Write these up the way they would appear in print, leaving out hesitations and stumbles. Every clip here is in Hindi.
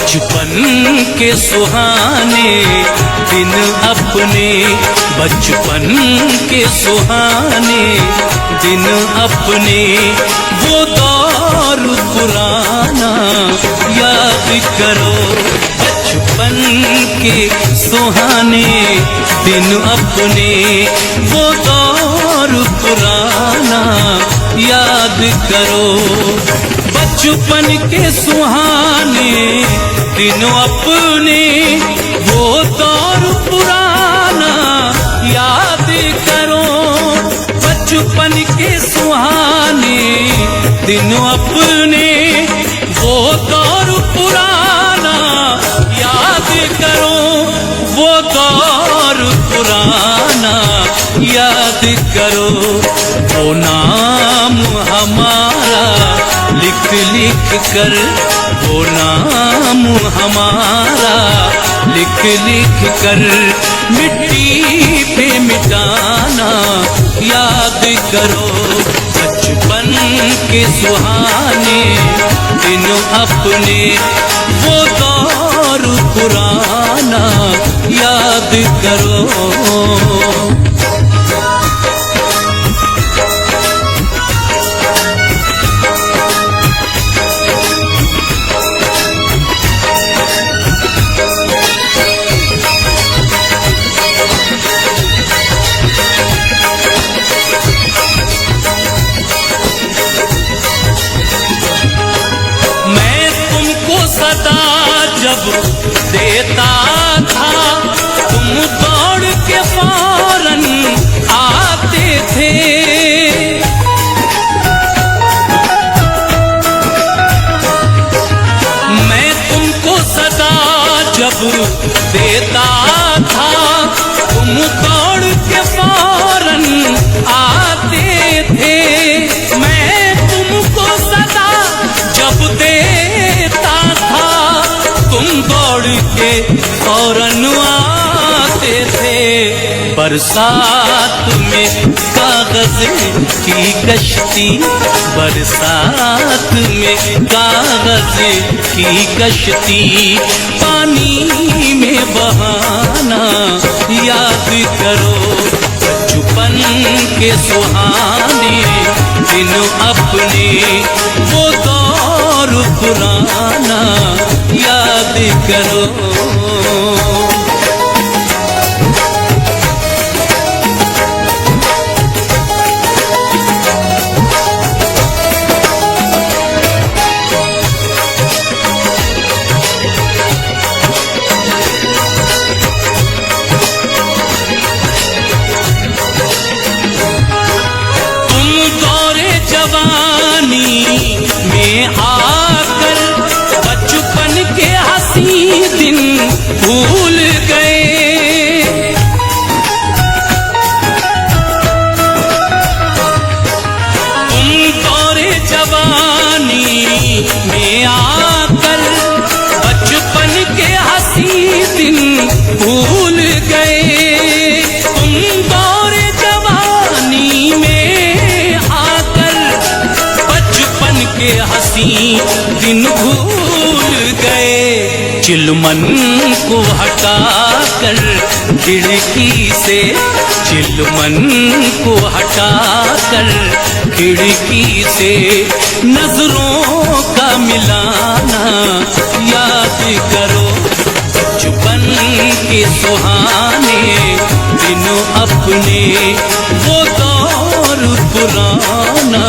बचपन के सुहाने दिन अपने, बचपन के सुहाने दिन अपने, वो दौर पुराना याद करो। बचपन के सुहाने दिन अपने, वो दौर पुराना याद करो। बचपन के सुहाने दिन अपने, वो दौर पुराना याद करो। बचपन के सुहाने दिन अपने, वो दौर पुराना याद करो। वो दौर पुराना याद करो। वो नाम हमारा लिख लिख कर, वो नाम हमारा लिख लिख कर, मिट्टी पे मिटाना याद करो। बचपन के सुहाने दिन अपने, वो दौर पुराना याद करो। जब देता था तुम दौड़ के फौरन आते थे। मैं तुमको सदा जब देता था तुम दौड़ के फौरन आते थे। मैं तुमको सदा जब देता था तुम दौड़ के फौरन आते थे। बरसात में कागज की कश्ती, बरसात में कागज की कश्ती, पानी में बहाना याद करो। बचपन के सुहाने दिन अपने, वो दौर पुराना याद करो। तुम दौरे जवानी में आकर बचपन के हंसी दिन भूल गए। तुम दौरे जवानी में आकर बचपन के हंसी दिन भूल गए। तुम दौरे जवानी में आकर बचपन के हंसी दिन भूल गए। चिलमन को हटाकर खिड़की से, चिलमन को हटाकर खिड़की से, नजरों का मिलाना याद करो। बचपन के सुहाने दिन अपने, वो दौर पुराना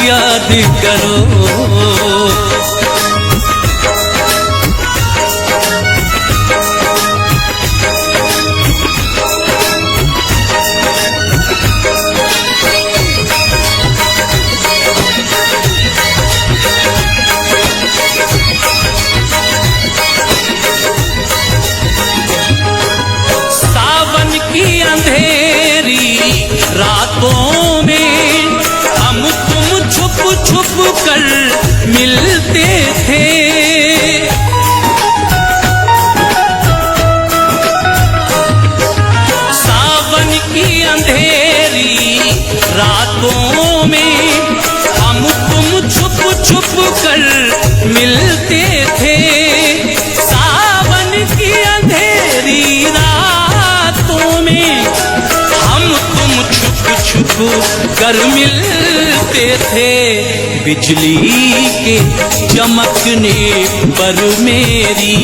याद करो। सावन की अंधेरी रातों में हम तुम छुप छुप कर मिलते थे। सावन की अंधेरी रातों में हम तुम छुप छुप कर मिलते थे। कर मिलते थे बिजली के चमकने पर मेरी,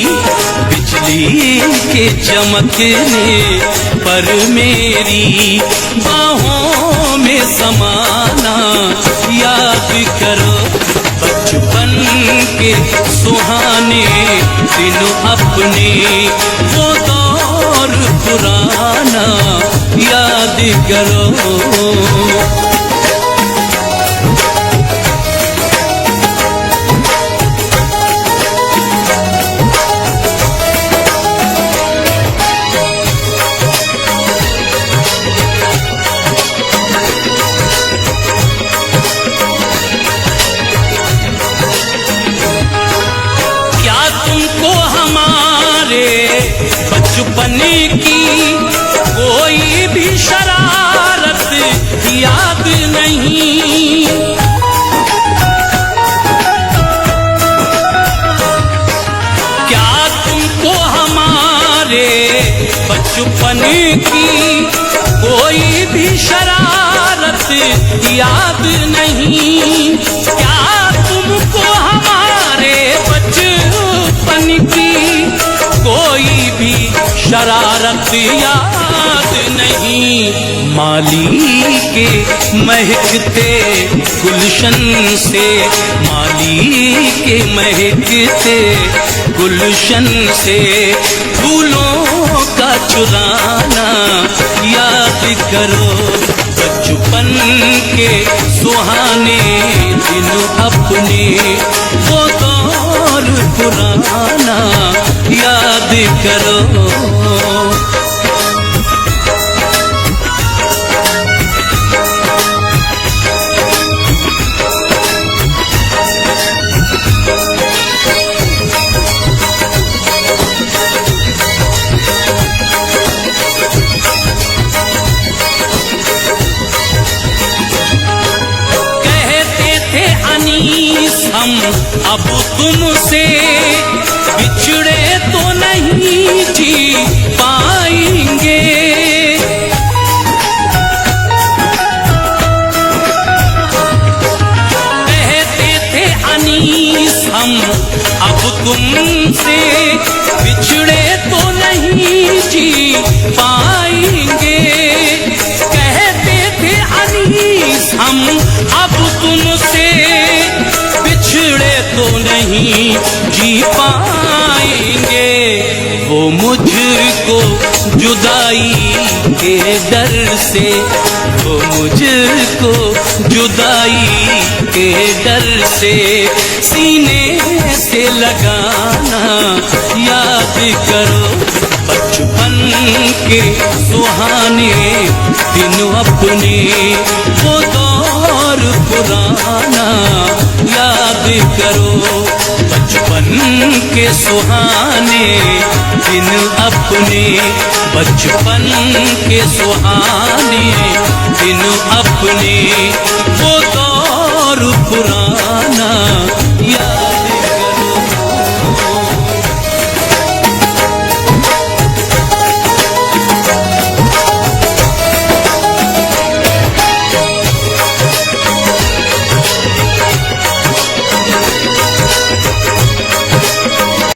बिजली के चमकने पर मेरी बाहों में समाना याद करो। बचपन के सुहाने दिन अपने वो दौर पुराना याद करो। बचपन की कोई भी शरारत याद नहीं, क्या तुमको हमारे बचपन की कोई भी शरारत याद नहीं, क्या तुमको हमारे बचपन की कोई भी शरारत याद नहीं। माली के महकते गुलशन से, माली के महकते गुलशन से फूलों का चुराना याद करो। बचपन के सुहाने दिन अपने वो दौर पुराना याद करो। हम अब तुमसे बिछड़े तो नहीं जी पाएंगे, कहते थे अनीस हम अब तुमसे बिछड़े तो नहीं जी पाएंगे, कहते थे अनीस हम अब तुमसे बिछड़े तो नहीं जी पाएंगे। वो मुझको जुदाई के डर से, वो मुझको जुदाई के डर से सीने से लगाना याद करो। बचपन के सुहाने दिन अपने वो दौर पुराना याद करो। बचपन के सुहाने दिन अपने, बचपन के सुहाने दिन अपने वो